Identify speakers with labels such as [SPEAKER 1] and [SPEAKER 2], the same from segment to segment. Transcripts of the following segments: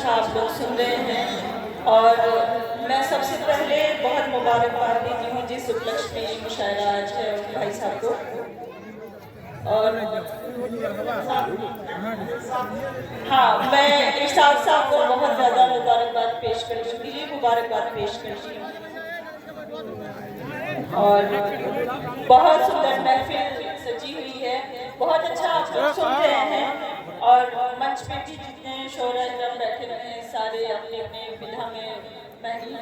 [SPEAKER 1] अच्छा आप लोग सुन रहे हैं। और मैं सबसे पहले बहुत मुबारकबाद देती हूँ जिस उपलक्ष्य में ये मुशायरा आज है भाई साहब को। और हाँ, मैं इरशाद साहब को बहुत ज़्यादा मुबारकबाद पेश करती हूँ, दिली मुबारकबाद पेश करती हूँ। और बहुत सुंदर महफिल सजी हुई है, बहुत अच्छा आप लोग सुन रहे हैं। और मंच पे भी जितने शोरा इकराम बैठे हुए हैं सारे अपने अपने विधा में महली।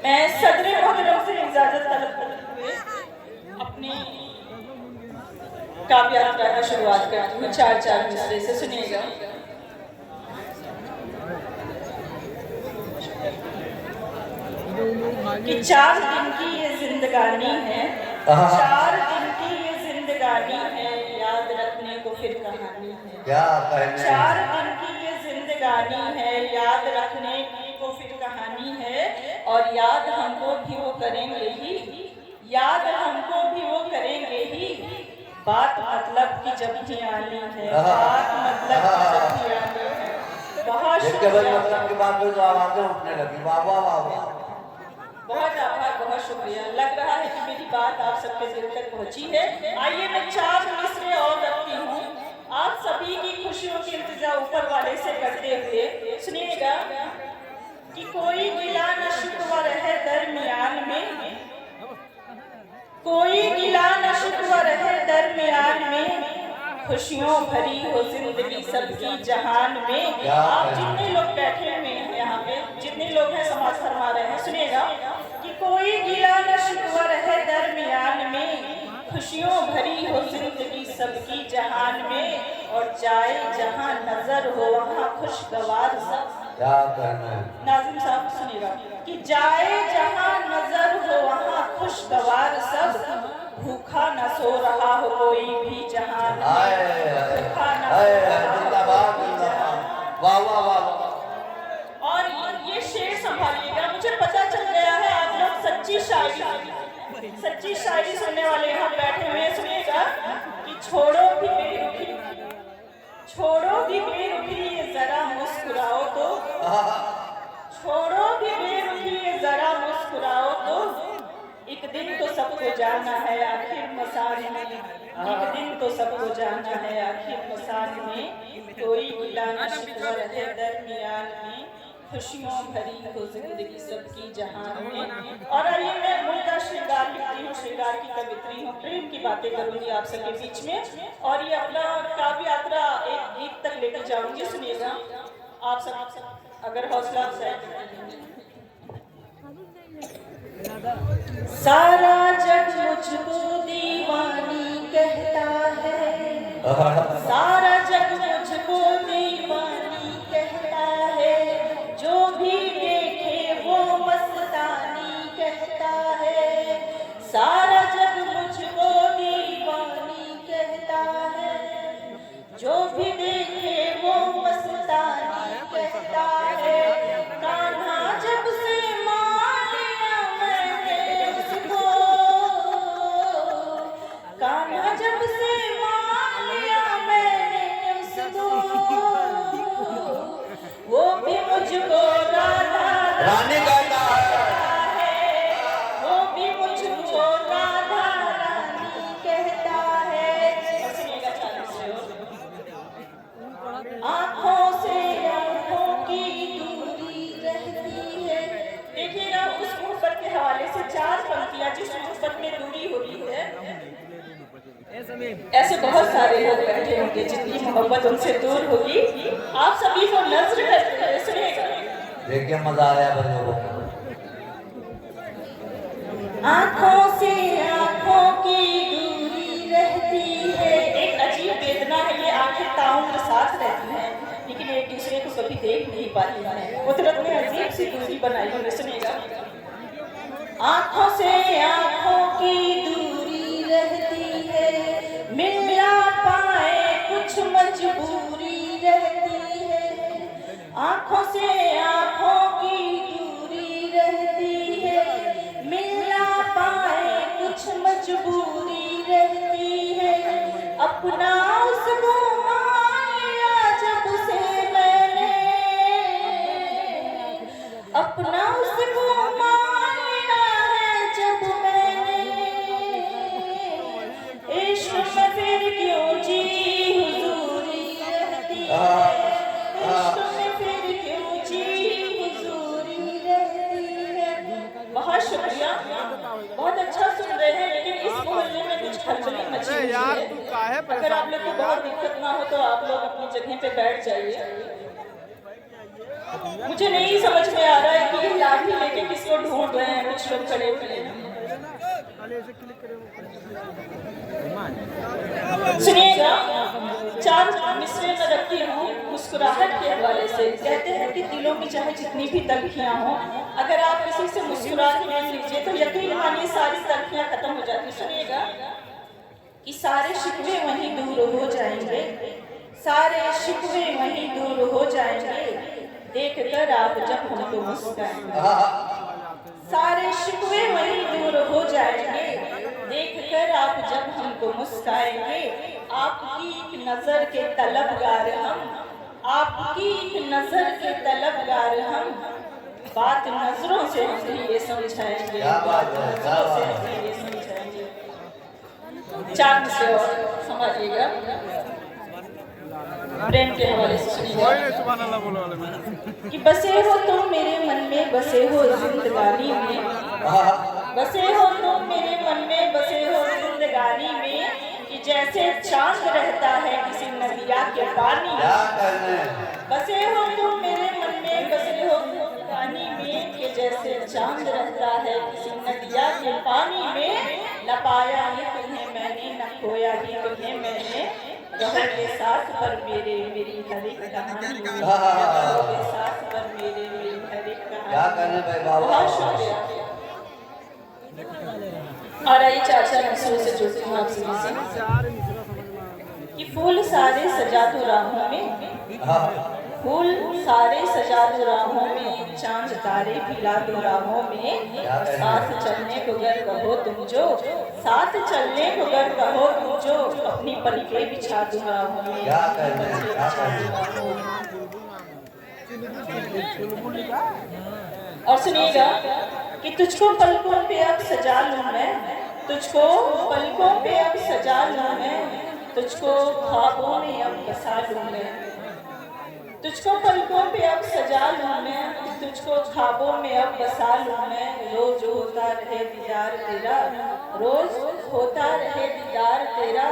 [SPEAKER 1] मैं सदर मोहतरम से इजाज़त तलब करते हुए अपनी काव्य यात्रा की शुरुआत करती हूँ। चार मिसरे से सुनिएगा। कि 4 दिन की ये जिंदगानी है, 4 दिन की ये जिंदगानी है, याद रखने को फिर कहानी है।
[SPEAKER 2] क्या कहने
[SPEAKER 1] 4 दिन की ये जिंदगानी है, याद रखने को फिर कहानी है। और याद हमको भी वो करेंगे ही, याद हमको भी वो करेंगे ही। बात मतलब की जब भी आनी है, बात मतलब की जब भी आनी है। बहुत शुक्रिया,
[SPEAKER 2] मतलब की बात हुई तो आवाजें उठने लगी। वाह वाह वाह वाह,
[SPEAKER 1] बहुत आभार, बहुत शुक्रिया। लग रहा है कि मेरी बात आप सबके दिल तक पहुंची है। आइए मैं 4 मिसरे और रखती हूँ आप सभी की खुशियों की इंतजा ऊपर वाले से करते हुए। सुनिएगा कि कोई गिला न शिकवा रहे दरमियान में, कोई गिला न शिकवा रहे दरमियान में, खुशियों भरी हो जिंदगी सबकी जहान में। आप जितने लोग बैठे हुए हैं यहाँ पे, जितने लोग हैं समाज फरमा रहे हैं, सुनिएगा कि कोई गिला न शिकवा रहे दरमियान में, खुशियों भरी हो जिंदगी सबकी जहान में। और जाए जहाँ नजर हो वहाँ खुशगवार सब।
[SPEAKER 2] क्या कहना है
[SPEAKER 1] नाज़िम साहब सुनिएगा कि जाए जहाँ नजर हो वहाँ खुशगवार सब, भूखा न सो रहा हो कोई भी जहान में, भूखा न सो रहा हो कोई भी जहान।
[SPEAKER 2] वाह वाह वाह।
[SPEAKER 1] और ये शेर संभालिएगा, मुझे पता चल गया है आप लोग सच्ची शायरी सुनने वाले यहाँ बैठे हुए हैं। सुनिएगा कि छोड़ो भी बेरुखी, छोड़ो भी बेरुखी जरा मुस्कुराओ तो, छोड़ो भी बेरुखी जरा मुस्कुराओ तो। एक दिन तो सबको जाना है आखिर मसान में, एक दिन तो सबको जाना है आखिर मसान में। कोई गिला न शिकवा रहे दरमियान में, खुशियों भरी हो जिंदगी सबकी जहान में। और आइए मैं मुल्का श्रृंगार लिखती हूँ, श्रृंगार की कवित्री हूँ, प्रेम की बातें करूंगी आप सबके बीच में। और ये अपना काव्य यात्रा एक गीत तक लेकर जाऊंगी। सुनिएगा आप सब अगर हौसला अफजाई। सारा जग मुझको दीवानी कहता है, सारा जग मुझको दीवानी कहता है, जो भी देखे वो मस्तानी कहता है। सारा जग मुझको दीवानी कहता है, जो भी देखे वो मस्तानी कहता है। कान्हा जब से कान्हा जब से मान लिया मैंने उसको, वो भी मुझको राधा
[SPEAKER 2] रानी कहता
[SPEAKER 1] है, वो भी मुझको राधा रानी कहता है। आँखों से आँखों की दूरी रहती है। देखिएगा उस मोहब्बत के हवाले से 4 पंक्तियाँ जिस मोहब्बत में दूरी होती है। ऐसे बहुत सारे लोग बैठे होंगे जिनकी मोहब्बत उनसे दूर होगी। आप सभी को नज़र करके सुनिएगा,
[SPEAKER 2] देखिए मजा आ रहा है बंदों को।
[SPEAKER 1] आँखों से आँखों की दूरी रहती है। एक अजीब वेदना है, ये आंखें ताउम्र साथ रहती हैं लेकिन एक दूसरे को कभी देख नहीं पाती हैं। कुदरत ने अजीब सी दूरी बनाई है। सुनिएगा, आँखों से आँखों की दूरी रहती है, मिल ना पाए कुछ मजबूरी रहती है। आँखों से आँखों की दूरी रहती है, मिल ना पाए कुछ मजबूरी रहती है। अपना उसको मान लिया जब से मैंने, अगर आप लोग को बहुत दिक्कत ना हो तो आप लोग अपनी जगह पे बैठ जाइए। मुझे नहीं समझ में आ रहा है कि ये लाठी लेके किसी को ढूंढ रहे हैं, कुछ लोग खड़े हुए हैं। सुनिएगा, चार मिसरे में रखती हूँ मुस्कुराहट के हवाले से। कहते हैं कि दिलों में चाहे जितनी भी तलखियाँ हों, अगर आप किसी से मुस्कुरा के मिल लीजिए तो यकीन मानिए सारी तलखियाँ खत्म हो जाती। सुनिएगा कि सारे शिकवे वहीं दूर हो जाएंगे, सारे शिकवे वहीं दूर हो जाएंगे, देख कर आप जब हमको मुस्काएंगे। सारे शिकवे वहीं दूर हो जाएंगे, देख कर आप जब हमको मुस्काएंगे। आपकी एक नजर के तलबगार हम, आपकी एक नजर के तलबगार हम, बात नजरों से हम ये समझाएंगे, नजरों से हम ये समझाएंगे। चांद से और समझिएगा, प्रेम के हवाले से सुनिएगा कि बसे हो तुम मेरे मन में, बसे हो जिंदगानी में, बसे हो तुम मेरे मन में, बसे हो जिंदगानी में, कि जैसे चांद रहता है किसी नदिया के पानी में। बसे हो तुम मेरे मन में, बसे हो जिंदगानी में, कि जैसे चांद रहता है किसी नदिया के पानी में। न पाया ही तुम्हें मैंने, न खोया ही तुम्हें मैंने, रहोगे साथ पर मेरे मेरी हर एक कहानी, रहोगे साथ पर मेरे मेरी हर एक कहानी। बहुत शुक्रिया। और आई चाचा रसूल से जुड़ती हूँ आपसे कि फूल सारे सजा दो राहों में, फूल सारे सजा दो राहों में, चांद तारे भिला दो राहों में, साथ चलने को गर कहो तुम जो, साथ चलने को गर कहो तुम जो, अपनी पलके बिछा दो राहों में। और सुनिएगा कि तुझको पलकों पे अब सजा लूं मैं, तुझको पलकों पे अब सजा लूं मैं, तुझको ख्वाबों में अब बसा लूं मैं, तुझको पलकों पे अब सजा लूं मैं, तुझको ख्वाबों में अब बसा लूं मैं। रोज होता रहे दीदार तेरा, रोज होता रहे दीदार तेरा,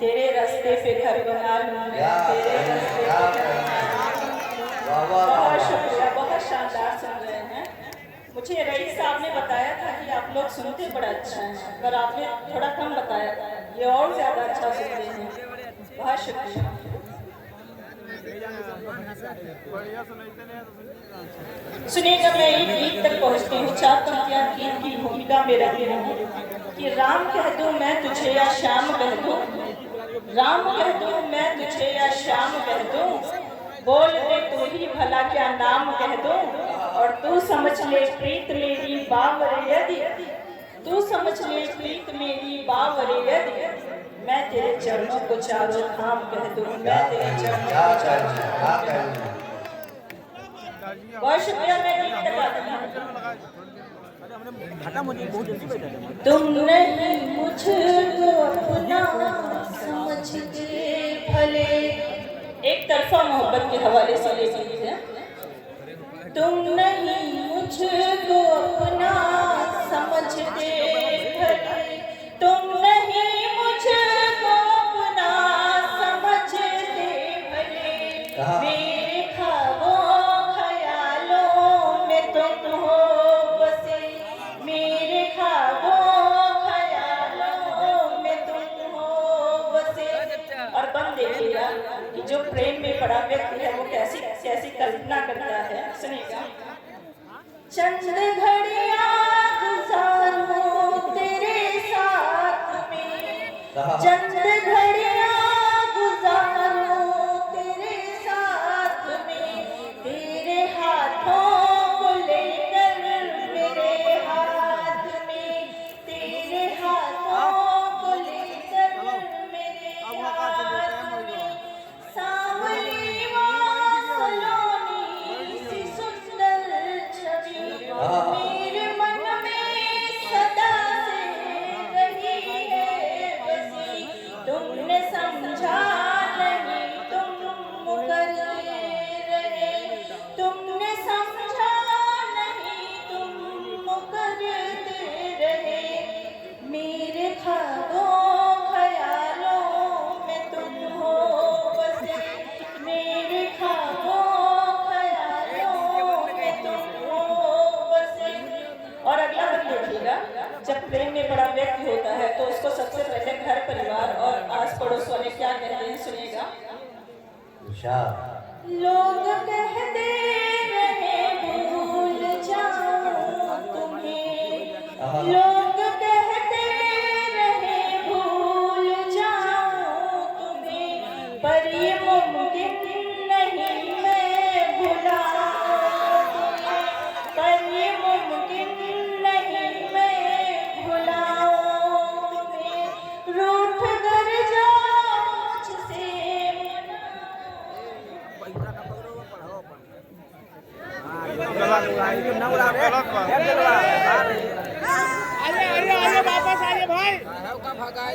[SPEAKER 1] तेरे रास्ते पे घर बना लूं मैं, तेरे रास्ते पे घर बना लूं। बहुत शुक्रिया, बहुत शानदार सुन रहे हैं। मुझे रईस साहब ने बताया था कि आप लोग सुनते बड़ा अच्छा है, पर आपने थोड़ा कम बताया था, ये और ज्यादा अच्छा सुनते हैं। बहुत शुक्रिया। सुनिएगा, मैं एक गीत तक पहुंचती हूँ, चार पंक्तियां गीत की भूमिका में रहती हूँ कि राम कह दूं मैं तुझे या श्याम कह दूं, राम कह दूं मैं तुझे या श्याम कह दूं, बोल दे तू ही भला क्या नाम कह दूं, और तू समझ ले प्रीत मेरी बावर यदि, तू समझ ले प्रीत मेरी बावर यदि, मैं तेरे चरणों को चारों धाम कह दूं, मैं तेरे चरणों को चारों धाम कह दूं। बहुत शुक्रिया। मैं गीत तक आती हूँ। तुम नहीं मुझको अपना समझते भले, एक तरफा मोहब्बत के हवाले से ले लीजिए। तुम नहीं मुझको अपना समझते भले, तुम नहीं मुझको अपना समझते भले, मेरे ख्वाबों ख्यालों में तुम हो बसे, मेरे ख्वाबों ख्यालों में तुम हो बसे। और बन देखिएगा कि जो प्रेम में पड़ा व्यक्ति है वो कैसी कैसी कल्पना करता है। सुनिएगा, चंद घड़ियां गुजारूं तेरे साथ में, चंद घड़ियां गुजारूं तेरे साथ में, तेरे हाथों को लेकर मेरे हाथ में, तेरे हाथों को लेकर मेरे हाथ में, सांवली सलोनी सी सुंदर छवि मेरे मन लोग कहते रहे भूल जाऊं तुम्हें, लोग कहते रहे भूल जाऊं तुम्हें, पर ये मुमकिन नहीं मैं भुलाऊं तुम्हें, पर ये मुमकिन नहीं मैं भुलाऊं तुम्हें, रूठ कर जाओ मुझसे
[SPEAKER 3] अरे वापस आ भाई।